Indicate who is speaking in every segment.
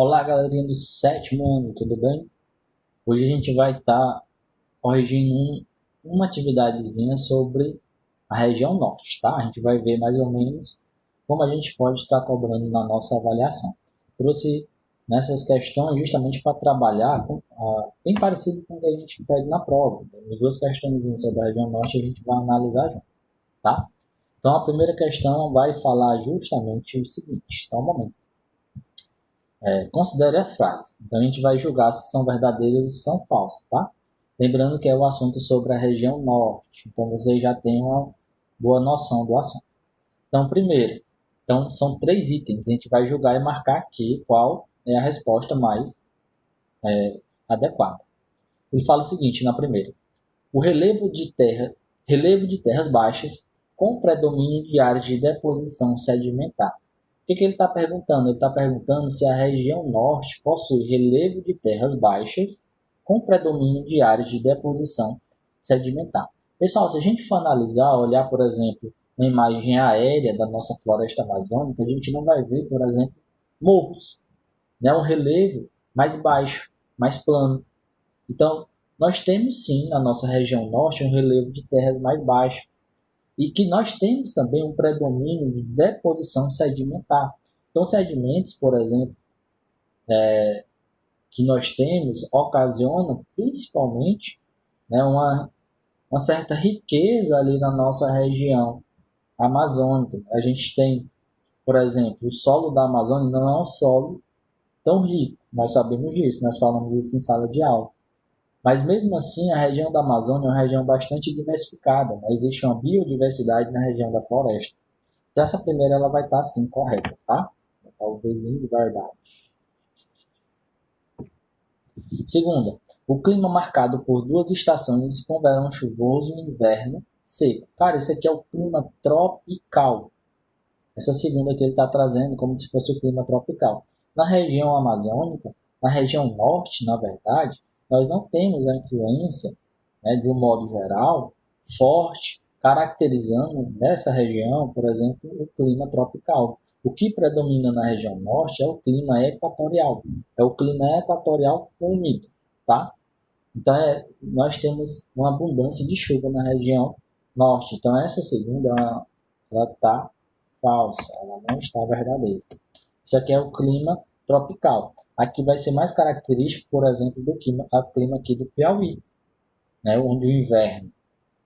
Speaker 1: Olá, galerinha do sétimo ano, tudo bem? Hoje a gente vai estar corrigindo uma atividadezinha sobre a região norte, tá? A gente vai ver mais ou menos como a gente pode estar cobrando na nossa avaliação. Trouxe nessas questões justamente para trabalhar bem parecido com o que a gente pede na prova. As duas questões sobre a região norte a gente vai analisar junto, tá? Então a primeira questão vai falar justamente o seguinte, só um momento. Considere as frases. Então a gente vai julgar se são verdadeiras ou se são falsas, tá? Lembrando que é o assunto sobre a região norte. Então você já tem uma boa noção do assunto. Então, primeiro, são 3 itens. A gente vai julgar e marcar aqui qual é a resposta mais adequada. Ele fala o seguinte na primeira: o relevo de terras baixas com predomínio de áreas de deposição sedimentar. O que ele está perguntando? Ele está perguntando se a região norte possui relevo de terras baixas com predomínio de áreas de deposição sedimentar. Pessoal, se a gente for analisar, olhar, por exemplo, uma imagem aérea da nossa floresta amazônica, a gente não vai ver, por exemplo, morros, né? Um relevo mais baixo, mais plano. Então, nós temos sim na nossa região norte um relevo de terras mais baixo e que nós temos também um predomínio de deposição sedimentar. Então, sedimentos, por exemplo, que nós temos ocasionam principalmente, né, uma certa riqueza ali na nossa região amazônica. A gente tem, por exemplo, o solo da Amazônia não é um solo tão rico, nós sabemos disso, nós falamos isso em sala de aula. Mas mesmo assim, a região da Amazônia é uma região bastante diversificada, né? Existe uma biodiversidade na região da floresta. Então essa primeira ela vai estar sim correta, tá? Talvez de verdade. Segunda, o clima marcado por 2 estações com verão chuvoso e inverno seco. Cara, esse aqui é o clima tropical. Essa segunda que ele está trazendo como se fosse o clima tropical. Na região amazônica, na região norte, na verdade, nós não temos a influência, né, de um modo geral, forte, caracterizando nessa região, por exemplo, o clima tropical. O que predomina na região norte é o clima equatorial. É o clima equatorial úmido, tá? Então, nós temos uma abundância de chuva na região norte. Então, essa segunda, ela está falsa, ela não está verdadeira. Isso aqui é o clima tropical. Aqui vai ser mais característico, por exemplo, do clima aqui do Piauí, né? Onde o inverno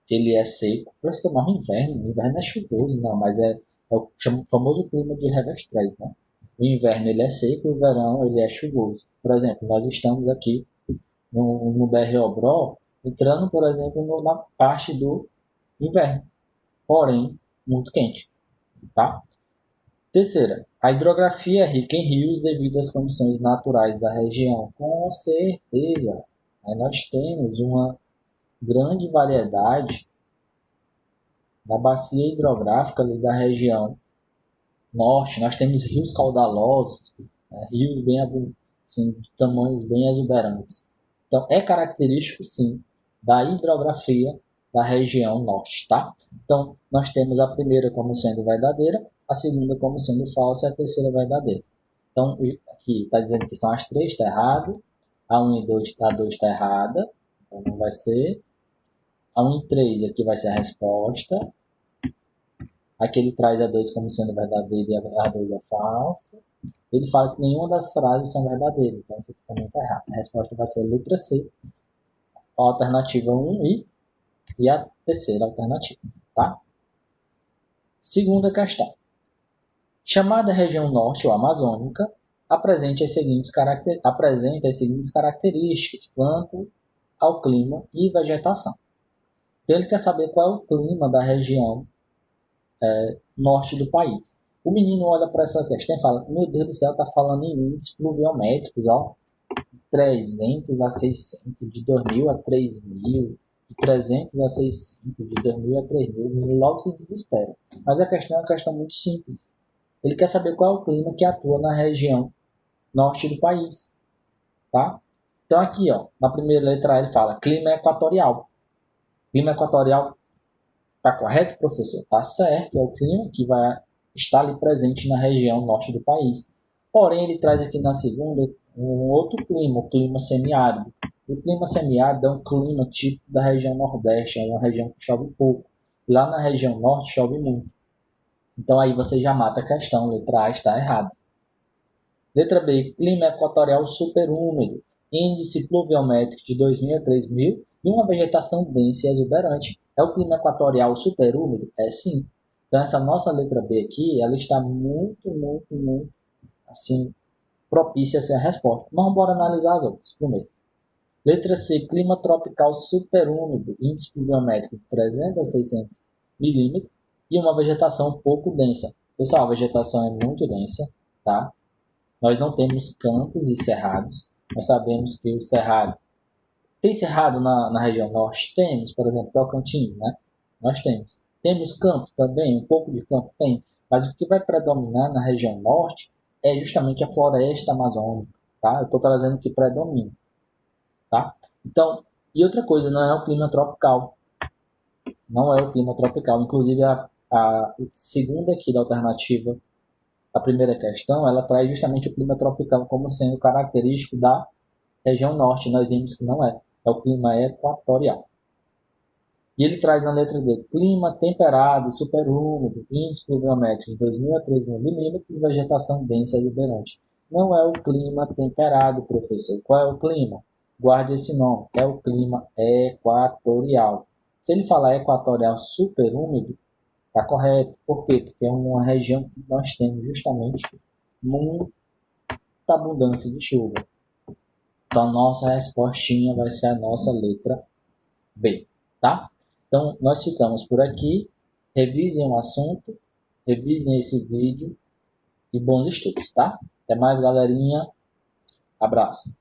Speaker 1: ele é seco. Professor, mas o inverno é chuvoso, não, mas é o famoso clima de revestrez, né? O inverno ele é seco e o verão ele é chuvoso. Por exemplo, nós estamos aqui no BR Obró, entrando, por exemplo, na parte do inverno, porém muito quente, tá? Terceira, a hidrografia é rica em rios devido às condições naturais da região. Com certeza, nós temos uma grande variedade da bacia hidrográfica ali da região norte. Nós temos rios caudalosos, né, rios bem assim, de tamanhos bem exuberantes. Então, é característico, sim, da hidrografia da região norte, tá? Então, nós temos a primeira como sendo verdadeira, a segunda como sendo falsa e a terceira verdadeira. Então, aqui está dizendo que são as três, está errado. A 1 e 2, a 2 está errada, então não vai ser. A 1 e 3 aqui vai ser a resposta. Aqui ele traz a 2 como sendo verdadeira e a 2 é falsa. Ele fala que nenhuma das frases são verdadeiras, então isso aqui também está errado. A resposta vai ser a letra C, a alternativa 1 e a terceira alternativa, tá? Segunda questão. Chamada região norte ou amazônica, apresenta as seguintes características quanto ao clima e vegetação. Então ele quer saber qual é o clima da região norte do país. O menino olha para essa questão e fala: meu Deus do céu, está falando em índices pluviométricos, ó, 300 a 600, de 2000 a 3000, de 300 a 600, de 2000 a 3000. O menino logo se desespera. Mas a questão é uma questão muito simples. Ele quer saber qual é o clima que atua na região norte do país, tá? Então aqui, ó, na primeira letra ele fala clima equatorial. Clima equatorial está correto, professor? Está certo, é o clima que vai estar ali presente na região norte do país. Porém, ele traz aqui na segunda um outro clima, o clima semiárido. O clima semiárido é um clima típico da região Nordeste, é uma região que chove pouco. Lá na região Norte chove muito. Então aí você já mata a questão, letra A está errada. Letra B, clima equatorial superúmido, índice pluviométrico de 2000 a 3000 e uma vegetação densa e exuberante. É o clima equatorial superúmido? É sim. Então essa nossa letra B aqui, ela está muito, assim, propícia a ser a resposta. Mas vamos analisar as outras primeiro. Letra C, clima tropical superúmido, índice pluviométrico de 300 a 600 milímetros e uma vegetação pouco densa. Pessoal, a vegetação é muito densa, tá? Nós não temos campos e cerrados. Nós sabemos que o cerrado... Tem cerrado na região norte? Temos, por exemplo, Tocantins, né? Nós temos. Temos campo também, um pouco de campo tem. Mas o que vai predominar na região norte é justamente a floresta amazônica, tá? Eu estou trazendo que predomina, tá? Então, e outra coisa, não é o clima tropical. Não é o clima tropical. Inclusive, a segunda aqui da alternativa, a primeira questão, ela traz justamente o clima tropical como sendo característico da região norte. Nós vimos que não é. É o clima equatorial. E ele traz na letra D, clima temperado, superúmido, índice pluviométrico de 2000 a 3000 milímetros e vegetação densa e exuberante. Não é o clima temperado, professor. Qual é o clima? Guarde esse nome. É o clima equatorial. Se ele falar equatorial superúmido, está correto. Por quê? Porque é uma região que nós temos justamente muita abundância de chuva. Então, a nossa respostinha vai ser a nossa letra B, tá? Então, nós ficamos por aqui. Revisem o assunto, revisem esse vídeo e bons estudos, tá? Até mais, galerinha. Abraço.